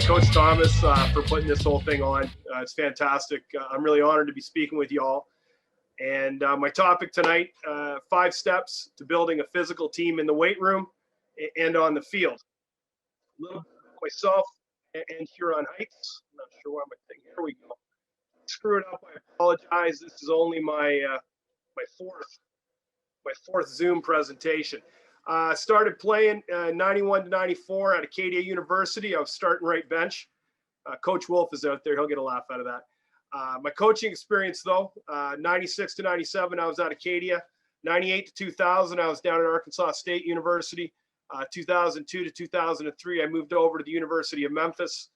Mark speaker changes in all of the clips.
Speaker 1: Coach Thomas for putting this whole thing on. It's fantastic. I'm really honored to be speaking with you all. And my topic tonight, 5 steps to building a physical team in the weight room and on the field. A little bit about myself and Huron Heights. I'm not sure why my thing. Here we go. Screw it up. I apologize. This is only my fourth Zoom presentation. Started playing 91 to 94 at Acadia University. I was starting right bench. Coach Wolf is out there. He'll get a laugh out of that. My coaching experience, though, 96 to 97, I was at Acadia. 98 to 2000, I was down at Arkansas State University. 2002 to 2003, I moved over to the University of Memphis.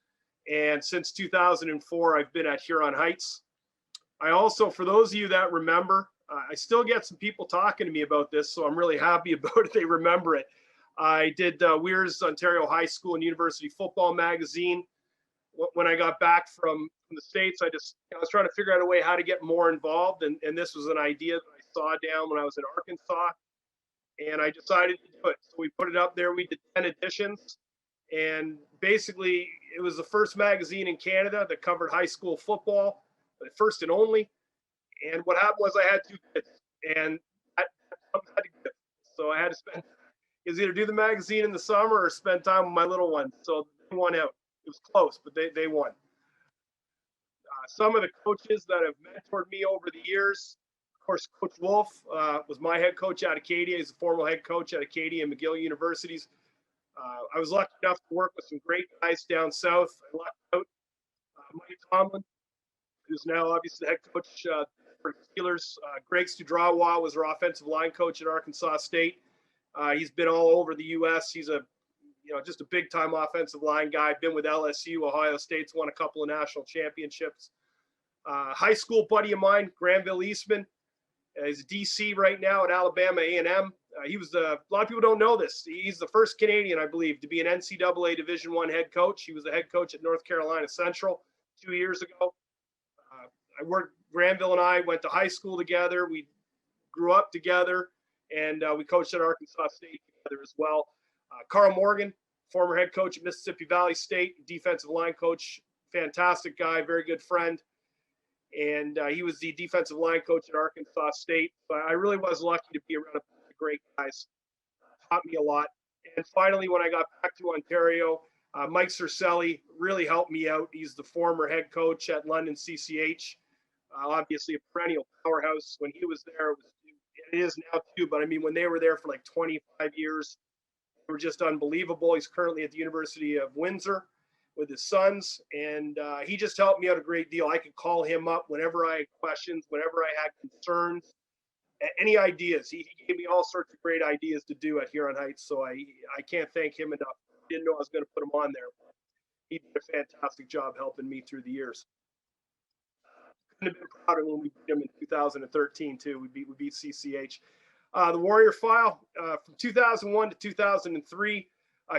Speaker 1: And since 2004, I've been at Huron Heights. I also, for those of you that remember, I still get some people talking to me about this, so I'm really happy about it. They remember it. I did Weir's Ontario High School and University Football Magazine. When I got back from the States, I was trying to figure out a way how to get more involved, and this was an idea that I saw down when I was in Arkansas, and I decided to do it. So we put it up there. We did 10 editions, and basically it was the first magazine in Canada that covered high school football, the first and only. And what happened was I had 2 kids, and I had to give. So I had to spend, it was either do the magazine in the summer or spend time with my little one. So they won out. It was close, but they won. Some of the coaches that have mentored me over the years, of course, Coach Wolf was my head coach at Acadia. He's a former head coach at Acadia and McGill Universities. I was lucky enough to work with some great guys down south. I lucked out Mike Tomlin, who's now obviously the head coach for the Steelers. Greg Studrawa was our offensive line coach at Arkansas State. He's been all over the U.S. He's just a big-time offensive line guy. Been with LSU, Ohio State's won a couple of national championships. High school buddy of mine, Granville Eastman, is a DC right now at Alabama A&M. He was a lot of people don't know this. He's the first Canadian, I believe, to be an NCAA Division I head coach. He was the head coach at North Carolina Central 2 years ago. Granville and I went to high school together. We grew up together, and we coached at Arkansas State together as well. Carl Morgan, former head coach at Mississippi Valley State, defensive line coach, fantastic guy, very good friend. And he was the defensive line coach at Arkansas State. But I really was lucky to be around a bunch of great guys. Taught me a lot. And finally, when I got back to Ontario, Mike Cercelli really helped me out. He's the former head coach at London CCH. Obviously a perennial powerhouse. When he was there, it is now too, but I mean, when they were there for like 25 years, they were just unbelievable. He's currently at the University of Windsor with his sons, and he just helped me out a great deal. I could call him up whenever I had questions, whenever I had concerns, any ideas. He gave me all sorts of great ideas to do at Huron Heights, so I can't thank him enough. I didn't know I was going to put him on there. He did a fantastic job helping me through the years. Couldn't have been prouder when we beat him in 2013 too. We beat CCH. The Warrior File from 2001 to 2003.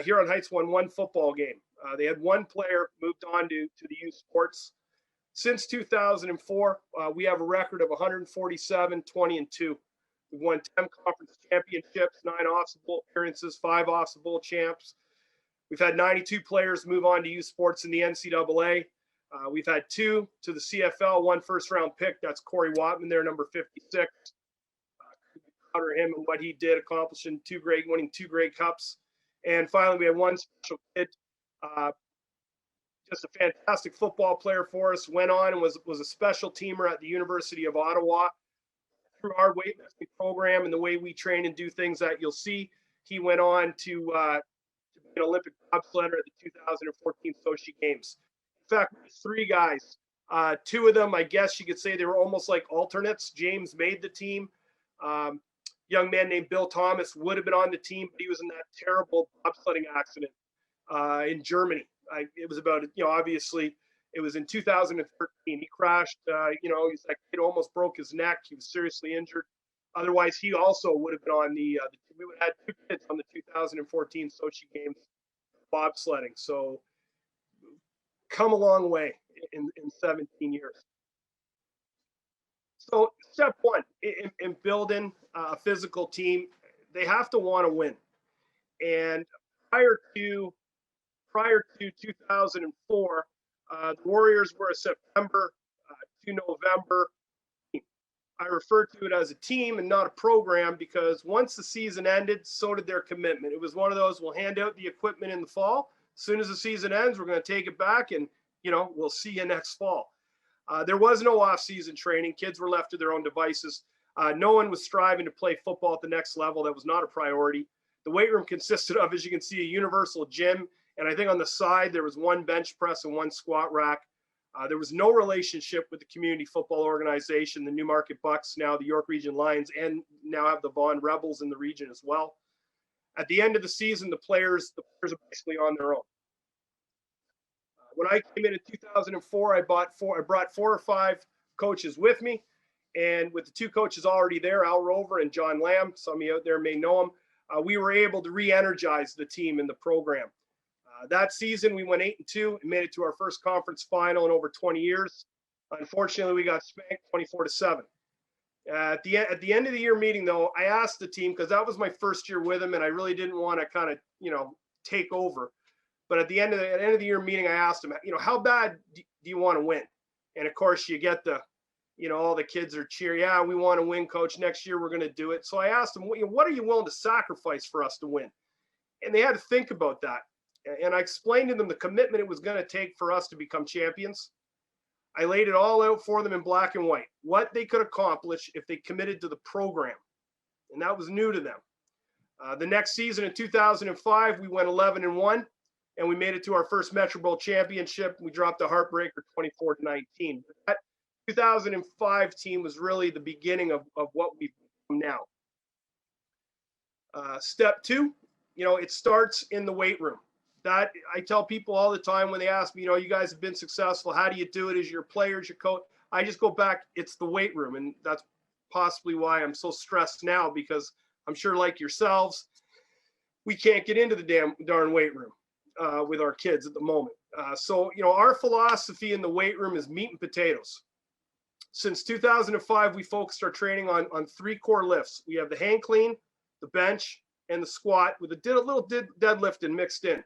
Speaker 1: Huron Heights won 1 football game. They had 1 player moved on to the youth sports. Since 2004, we have a record of 147, 20, and 2. We've won 10 conference championships, 9 Office Bowl appearances, 5 Office Bowl champs. We've had 92 players move on to youth sports in the NCAA. We've had 2 to the CFL, 1 first-round pick. That's Corey Wattman there, number 56. Honor him and what he did, accomplishing winning 2 Grey Cups. And finally, we had 1 special kid, just a fantastic football player for us. Went on and was a special teamer at the University of Ottawa. Through our weightlifting program and the way we train and do things that you'll see, he went on to be an Olympic bobsledder at the 2014 Sochi Games. In fact, 3 guys. 2 of them, I guess you could say they were almost like alternates. James made the team. Young man named Bill Thomas would have been on the team, but he was in that terrible bobsledding accident in Germany. It was about, obviously it was in 2013. He crashed, he's like, it almost broke his neck. He was seriously injured. Otherwise, he also would have been on we would have had 2 kids on the 2014 Sochi Games bobsledding. So come a long way in 17 years. So step 1 in building a physical team, they have to want to win. And prior to prior to 2004, the Warriors were a September to November. I refer to it as a team and not a program because once the season ended, so did their commitment. It was one of those, we'll hand out the equipment in the fall. As soon as the season ends, we're going to take it back and, we'll see you next fall. There was no off-season training. Kids were left to their own devices. No one was striving to play football at the next level. That was not a priority. The weight room consisted of, as you can see, a universal gym. And I think on the side, there was one bench press and one squat rack. There was no relationship with the community football organization, the Newmarket Bucks, now the York Region Lions, and now have the Vaughan Rebels in the region as well. At the end of the season, the players are basically on their own. When I came in 2004, I brought 4 or 5 coaches with me. And with the 2 coaches already there, Al Rover and John Lamb, some of you out there may know them, we were able to re-energize the team and the program. That season, we went 8-2 and made it to our first conference final in over 20 years. Unfortunately, we got spanked 24-7. At the end of the year meeting, though, I asked the team, because that was my first year with them, and I really didn't want to kind of, take over. But at the end of the year meeting, I asked them, how bad do you want to win? And of course, you get the, all the kids are cheering. Yeah, we want to win, coach. Next year, we're going to do it. So I asked them, what are you willing to sacrifice for us to win? And they had to think about that. And I explained to them the commitment it was going to take for us to become champions. I laid it all out for them in black and white, what they could accomplish if they committed to the program. And that was new to them. The next season in 2005, we went 11-1, and we made it to our first Metro Bowl championship. We dropped a heartbreaker 24-19. That 2005 team was really the beginning of what we've become now. Step 2, it starts in the weight room. That I tell people all the time when they ask me, you guys have been successful. How do you do it? As your players, your coach? I just go back. It's the weight room. And that's possibly why I'm so stressed now, because I'm sure like yourselves, we can't get into the darn weight room with our kids at the moment. So, our philosophy in the weight room is meat and potatoes. Since 2005, we focused our training on 3 core lifts. We have the hang clean, the bench, and the squat with a little deadlift mixed in.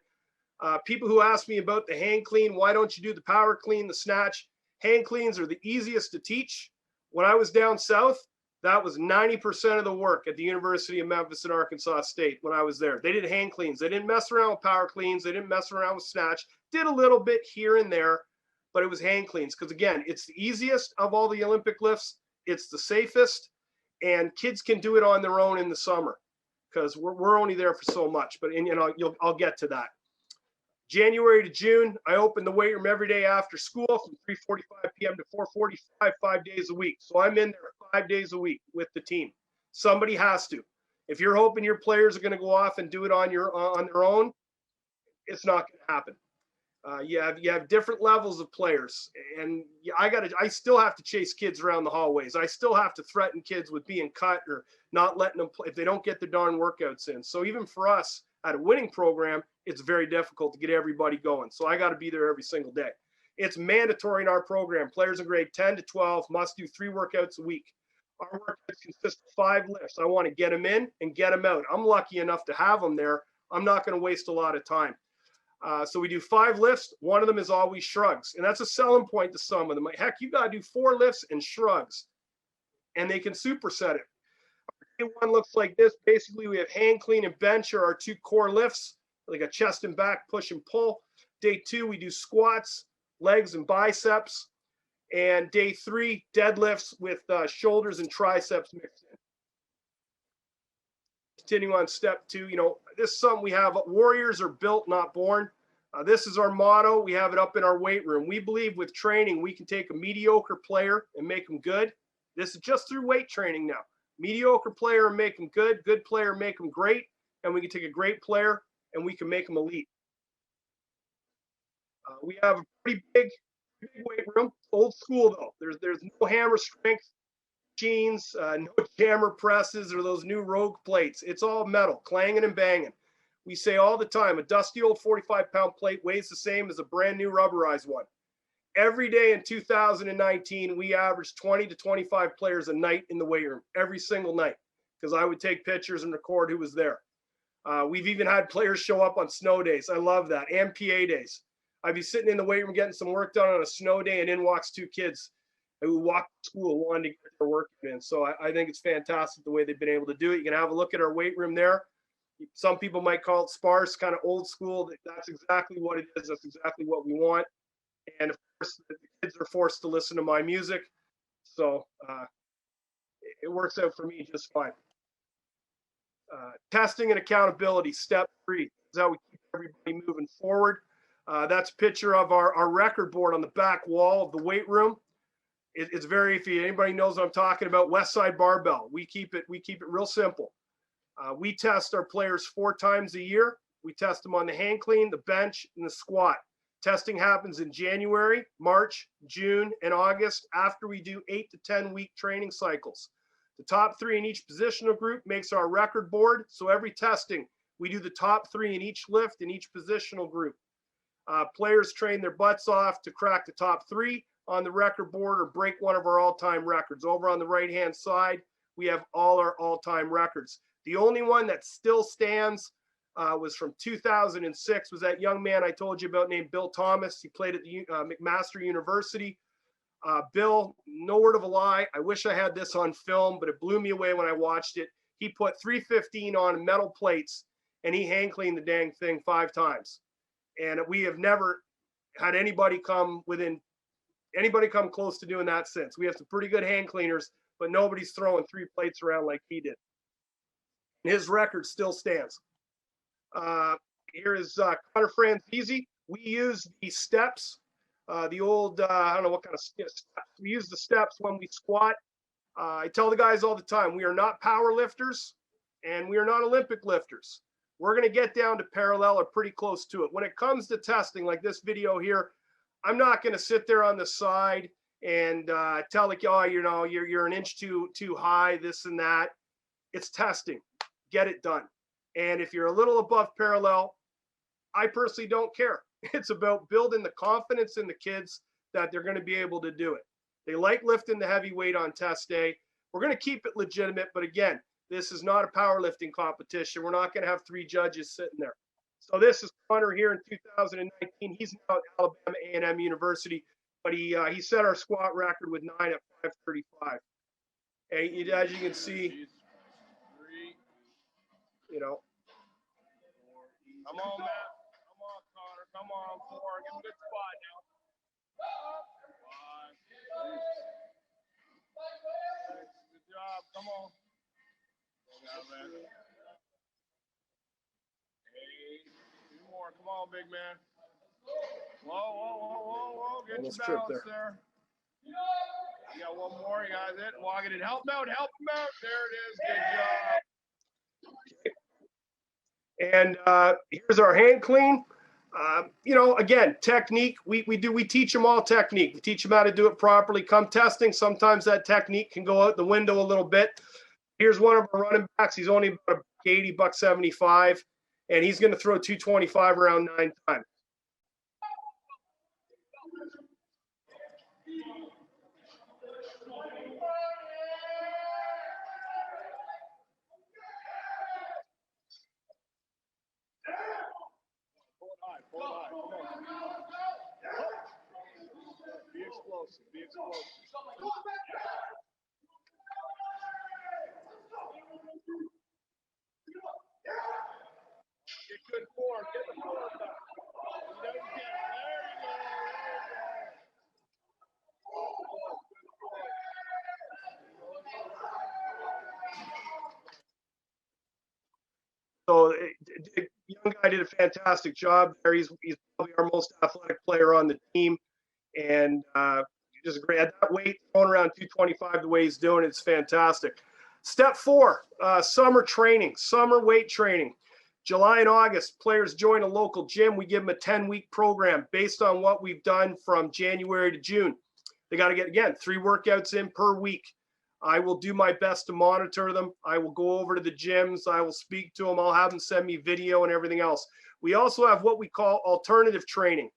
Speaker 1: People who ask me about the hang clean, why don't you do the power clean, the snatch? Hang cleans are the easiest to teach. When I was down south, that was 90% of the work at the University of Memphis and Arkansas State when I was there. They did hang cleans. They didn't mess around with power cleans. They didn't mess around with snatch. Did a little bit here and there, but it was hang cleans because, again, it's the easiest of all the Olympic lifts. It's the safest, and kids can do it on their own in the summer because we're only there for so much. But I'll get to that. January to June, I open the weight room every day after school from 3:45 p.m. to 4:45, 5 days a week. So I'm in there 5 days a week with the team. Somebody has to. If you're hoping your players are going to go off and do it on their own, it's not going to happen. You have different levels of players, and I still have to chase kids around the hallways. I still have to threaten kids with being cut or not letting them play if they don't get their darn workouts in. So even for us at a winning program, it's very difficult to get everybody going. So I got to be there every single day. It's mandatory in our program. Players in grade 10 to 12 must do 3 workouts a week. Our workouts consist of 5 lifts. I want to get them in and get them out. I'm lucky enough to have them there. I'm not going to waste a lot of time. So we do 5 lifts. One of them is always shrugs. And that's a selling point to some of them. Like, heck, you got to do 4 lifts and shrugs. And they can superset it. Day 1 looks like this. Basically, we have hang clean and bench are our 2 core lifts, like a chest and back push and pull. Day 2, we do squats, legs and biceps. And day 3, deadlifts with shoulders and triceps mixed in. Continuing on step 2, this is something we have. Warriors are built, not born. This is our motto. We have it up in our weight room. We believe with training, we can take a mediocre player and make them good. This is just through weight training now. Mediocre player and make them good. Good player, make them great. And we can take a great player and we can make them elite. We have a pretty big weight room. Old school though. There's no hammer strength machines, no jammer presses or those new Rogue plates. It's all metal, clanging and banging. We say all the time, a dusty old 45-pound plate weighs the same as a brand new rubberized one. Every day in 2019, we averaged 20 to 25 players a night in the weight room, every single night, because I would take pictures and record who was there. We've even had players show up on snow days. I love that. And PA days. I'd be sitting in the weight room getting some work done on a snow day, and in walks two kids who walk to school wanting to get their work in. So I think it's fantastic the way they've been able to do it. You can have a look at our weight room there. Some people might call it sparse, kind of old school. That's exactly what it is. That's exactly what we want. And of course, the kids are forced to listen to my music. So it works out for me just fine. Testing and accountability, step 3 is how we keep everybody moving forward. That's a picture of our record board on the back wall of the weight room. It's very, if anybody knows what I'm talking about, West Side Barbell. We keep it real simple. We test our players 4 times a year. We test them on the hang clean, the bench, and the squat. Testing happens in January, March, June, and August after we do 8 to 10 week training cycles. The top 3 in each positional group makes our record board. So every testing, we do the top 3 in each lift in each positional group. Players train their butts off to crack the top 3 on the record board or break one of our all-time records. Over on the right-hand side, we have all our all-time records. The only one that still stands was from 2006, was that young man I told you about named Bill Thomas. He played at the McMaster University. Bill, no word of a lie, I wish I had this on film, but it blew me away when I watched it. He put 315 on metal plates, and he hang cleaned the dang thing 5 times. And we have never had anybody come close to doing that since. We have some pretty good hang cleaners, but nobody's throwing 3 plates around like he did. His record still stands. Here is Connor Franzese. We use the steps, the old, I don't know what kind of steps. We use the steps when we squat. I tell the guys all the time, we are not power lifters and we are not Olympic lifters. We're going to get down to parallel or pretty close to it. When it comes to testing, like this video here, I'm not going to sit there on the side and tell like, oh, you're an inch too high, this and that. It's testing. Get it done. And if you're a little above parallel, I personally don't care. It's about building the confidence in the kids that they're going to be able to do it. They like lifting the heavy weight on test day. We're going to keep it legitimate, but again, this is not a powerlifting competition. We're not going to have 3 judges sitting there. So this is Connor here in 2019. He's now at Alabama A&M University, but he set our squat record with 9 at 535. And as you can see,
Speaker 2: Come on, Matt. Come on, Connor. Come on, 4. Give him a good spot now. 5. Good job. Come on. Good job, man. 8. 2 more. Come on, big man. Whoa. Get your balance there. You got 1 more. You got it. Walk it in. Help him out. Help him out. There it is. Good job.
Speaker 1: And here's our hand clean. Again, technique. We teach them all technique. We teach them how to do it properly. Come testing, sometimes that technique can go out the window a little bit. Here's one of our running backs. He's only about $80, $75, and he's going to throw 225 around 9 times.
Speaker 2: Be explosive. Be explosive. Get good form. Get the form back. There you go.
Speaker 1: So the young guy did a fantastic job there. He's probably our most athletic player on the team, and just great at that weight, throwing around 225 the way he's doing. It's fantastic. Step 4, summer training, summer weight training. July and August, players join a local gym. We give them a 10-week program based on what we've done from January to June. They got to get, again, 3 workouts in per week. I will do my best to monitor them. I will go over to the gyms. I will speak to them. I'll have them send me video and everything else. We also have what we call alternative training.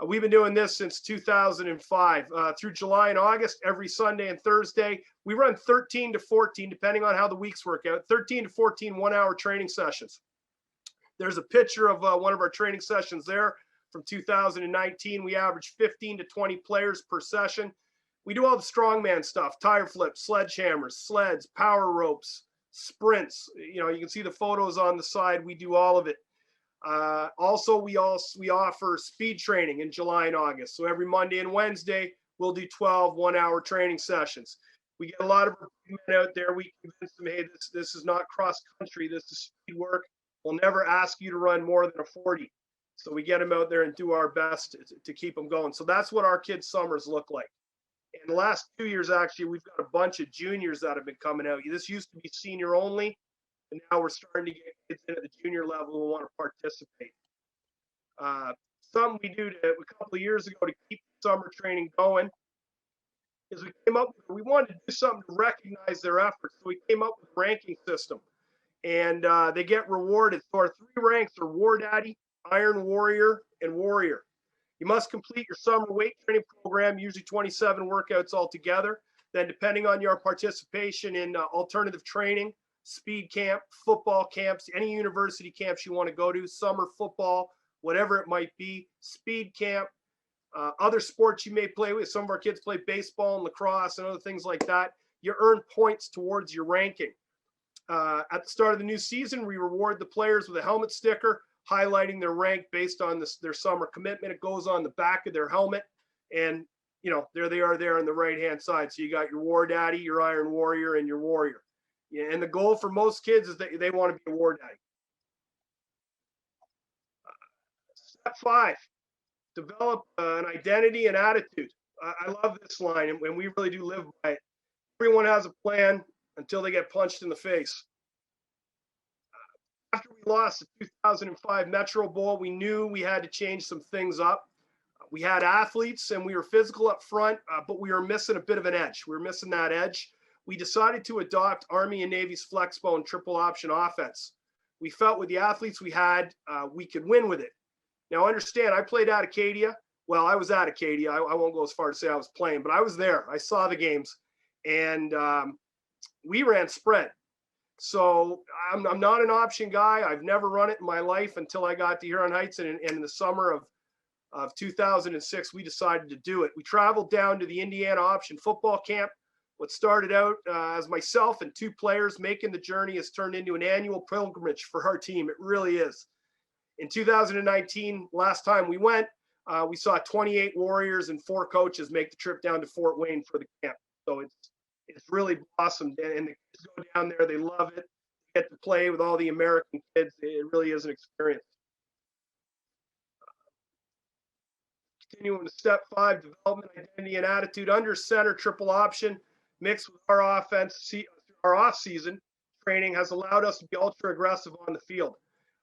Speaker 1: We've been doing this since 2005. Through July and August, every Sunday and Thursday, we run 13 to 14, depending on how the weeks work out, 13 to 14 one-hour training sessions. There's a picture of one of our training sessions there from 2019. We averaged 15 to 20 players per session. We do all the strongman stuff, tire flips, sledgehammers, sleds, power ropes, sprints. You know, you can see the photos on the side. We do all of it. Also, we offer speed training in July and August. So every Monday and Wednesday, we'll do 12 one-hour training sessions. We get a lot of men out there. We convince them, hey, this is not cross country. This is speed work. We'll never ask you to run more than a 40. So we get them out there and do our best to keep them going. So that's what our kids' summers look like. In the last 2 years, actually, we've got a bunch of juniors that have been coming out. This used to be senior only, and now we're starting to get kids into the junior level who want to participate. Something we do a couple of years ago to keep summer training going is we wanted to do something to recognize their efforts. So we came up with a ranking system, and they get rewarded. So our 3 ranks are War Daddy, Iron Warrior, and Warrior. You must complete your summer weight training program, usually 27 workouts altogether. Then depending on your participation in alternative training, speed camp, football camps, any university camps you want to go to, summer football, whatever it might be, speed camp, other sports you may play with. Some of our kids play baseball and lacrosse and other things like that. You earn points towards your ranking. At the start of the new season, we reward the players with a helmet sticker highlighting their rank based on their summer commitment. It goes on the back of their helmet, and you know, there they are there on the right-hand side. So you got your War Daddy, your Iron Warrior, and your Warrior. Yeah, and the goal for most kids is that they want to be a War Daddy. Step 5, develop an identity and attitude. I love this line, and we really do live by it. Everyone has a plan until they get punched in the face. After we lost the 2005 Metro Bowl, we knew we had to change some things up. We had athletes and we were physical up front, but we were missing a bit of an edge. We were missing that edge. We decided to adopt Army and Navy's flexbone triple option offense. We felt with the athletes we had, we could win with it. Now understand, I played at Acadia. Well, I was at Acadia. I won't go as far to say I was playing, but I was there. I saw the games, and we ran spread. So I'm not an option guy. I've never run it in my life until I got to Huron Heights, and in the summer of 2006, we decided to do it. We traveled down to the Indiana option football camp. What started out as myself and 2 players making the journey has turned into an annual pilgrimage for our team. It really is. In 2019, last time we went, we saw 28 Warriors and 4 coaches make the trip down to Fort Wayne for the camp. So it's really blossomed, and the kids go down there. They love it. They get to play with all the American kids. It really is an experience. Continuing to step 5, development, identity, and attitude. Under center triple option mixed with our offense, our off-season training has allowed us to be ultra aggressive on the field.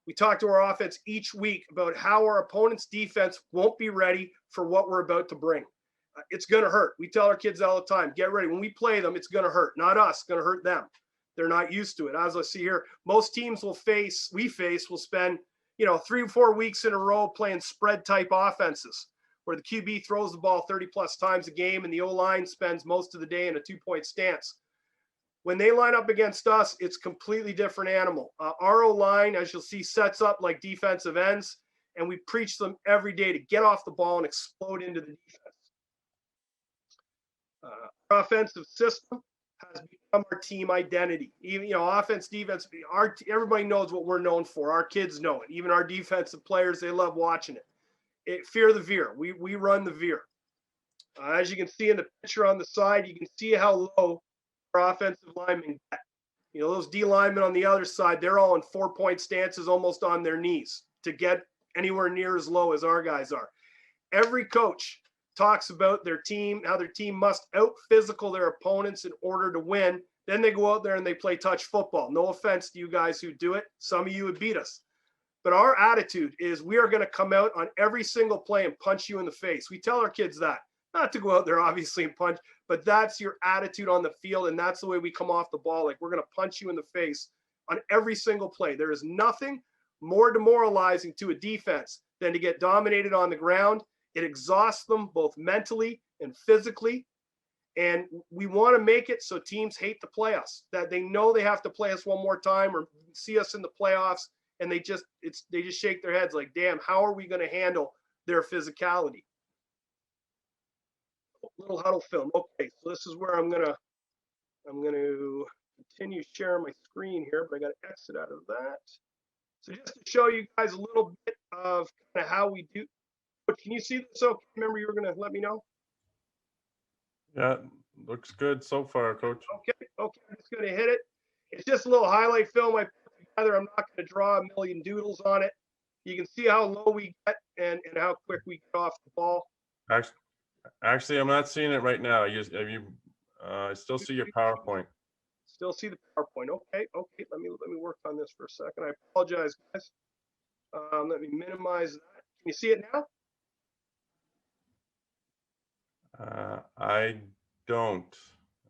Speaker 1: We talk to our offense each week about how our opponent's defense won't be ready for what we're about to bring. It's going to hurt. We tell our kids all the time, get ready. When we play them, it's going to hurt. Not us, it's going to hurt them. They're not used to it. As I see here, most teams will spend, 3 or 4 weeks in a row playing spread type offenses where the QB throws the ball 30 plus times a game and the O-line spends most of the day in a 2-point stance. When they line up against us, it's completely different animal. Our O-line, as you'll see, sets up like defensive ends, and we preach them every day to get off the ball and explode into the defense. Our offensive system has become our team identity. Even, offense, defense, everybody knows what we're known for. Our kids know it. Even our defensive players, they love watching it. Fear the veer. We run the veer. As you can see in the picture on the side, you can see how low our offensive linemen get. Those D linemen on the other side, they're all in 4-point stances, almost on their knees to get anywhere near as low as our guys are. Every coach talks about their team, how their team must out-physical their opponents in order to win. Then they go out there and they play touch football. No offense to you guys who do it. Some of you would beat us. But our attitude is we are going to come out on every single play and punch you in the face. We tell our kids that. Not to go out there, obviously, and punch, but that's your attitude on the field, and that's the way we come off the ball. Like, we're going to punch you in the face on every single play. There is nothing more demoralizing to a defense than to get dominated on the ground. It exhausts them both mentally and physically. And we want to make it so teams hate to play us, that they know they have to play us one more time or see us in the playoffs and they just shake their heads like, damn, how are we going to handle their physicality? Little huddle film. Okay, so this is where I'm gonna continue sharing my screen here, but I got to exit out of that. So just to show you guys a little bit of kind of how we do. Can you see this? Okay, remember you were gonna let me know.
Speaker 3: Yeah, looks good so far, Coach.
Speaker 1: Okay, I'm just gonna hit it. It's just a little highlight film I put together. I'm not gonna draw a million doodles on it. You can see how low we get and how quick we get off the ball.
Speaker 3: Actually, I'm not seeing it right now. I still see your PowerPoint.
Speaker 1: Still see the PowerPoint. Okay. Let me work on this for a second. I apologize, guys. Let me minimize that. Can you see it now?
Speaker 3: I don't.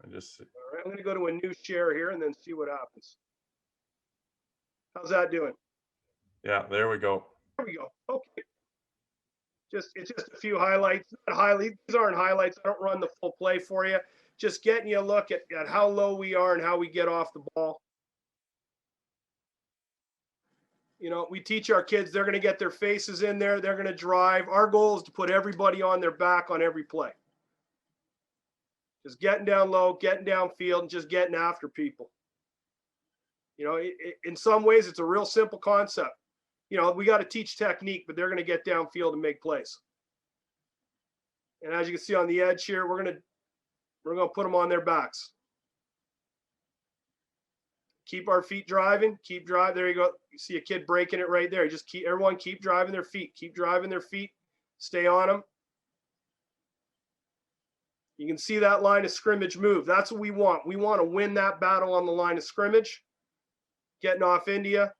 Speaker 3: I just see.
Speaker 1: All right. I'm going to go to a new share here and then see what happens. How's that doing?
Speaker 3: Yeah, there we go.
Speaker 1: There we go. Okay. It's just a few highlights. These aren't highlights. I don't run the full play for you. Just getting you a look at how low we are and how we get off the ball. You know, we teach our kids, they're going to get their faces in there. They're going to drive. Our goal is to put everybody on their back on every play. Just getting down low, getting downfield, and just getting after people. You know, in some ways, it's a real simple concept. You know, we got to teach technique, but they're going to get downfield and make plays. And as you can see on the edge here, we're going to put them on their backs. Keep our feet driving. Keep driving. There you go. You see a kid breaking it right there. Just everyone keep driving their feet. Keep driving their feet. Stay on them. You can see that line of scrimmage move. That's what we want. We want to win that battle on the line of scrimmage. Getting off India.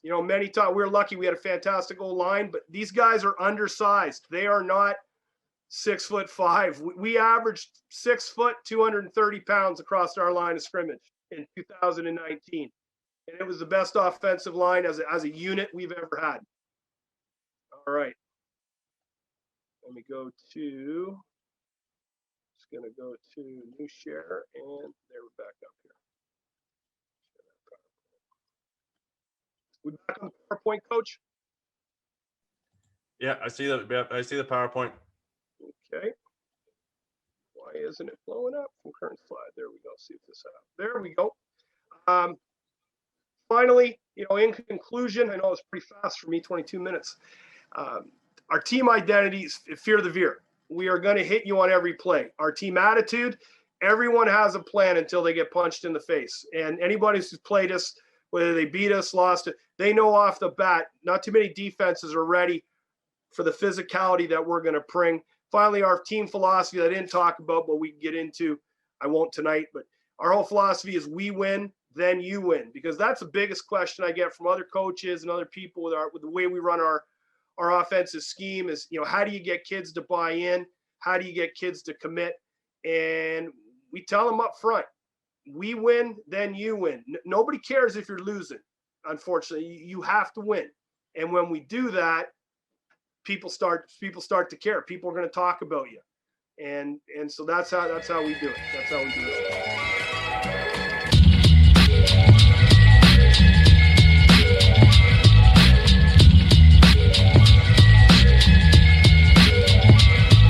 Speaker 1: You know, many times we're lucky we had a fantastic old line, but these guys are undersized. They are not 6'5". We averaged 6 foot, 230 pounds across our line of scrimmage in 2019. And it was the best offensive line as a unit we've ever had. All right. Let me go to, just going to go to new share, and there we're back up here. We back on the PowerPoint, Coach?
Speaker 3: Yeah, I see that. Yeah, I see the PowerPoint.
Speaker 1: Okay. Why isn't it blowing up from current slide? There we go. See if this happens. There we go. Finally, you know, in conclusion, I know it's pretty fast for me, 22 minutes. Our team identity is fear the Weir. We are going to hit you on every play. Our team attitude, everyone has a plan until they get punched in the face. And anybody who's played us, whether they beat us, lost it, they know off the bat, not too many defenses are ready for the physicality that we're going to bring. Finally, our team philosophy that I didn't talk about, but we can get into, I won't tonight, but our whole philosophy is we win, then you win. Because that's the biggest question I get from other coaches and other people with the way we run our offensive scheme is, you know, how do you get kids to buy in? How do you get kids to commit? And we tell them up front, we win, then you win. Nobody cares if you're losing. Unfortunately, you have to win. And when we do that, people start to care. People are going to talk about you. And so that's how we do it. That's how we do it.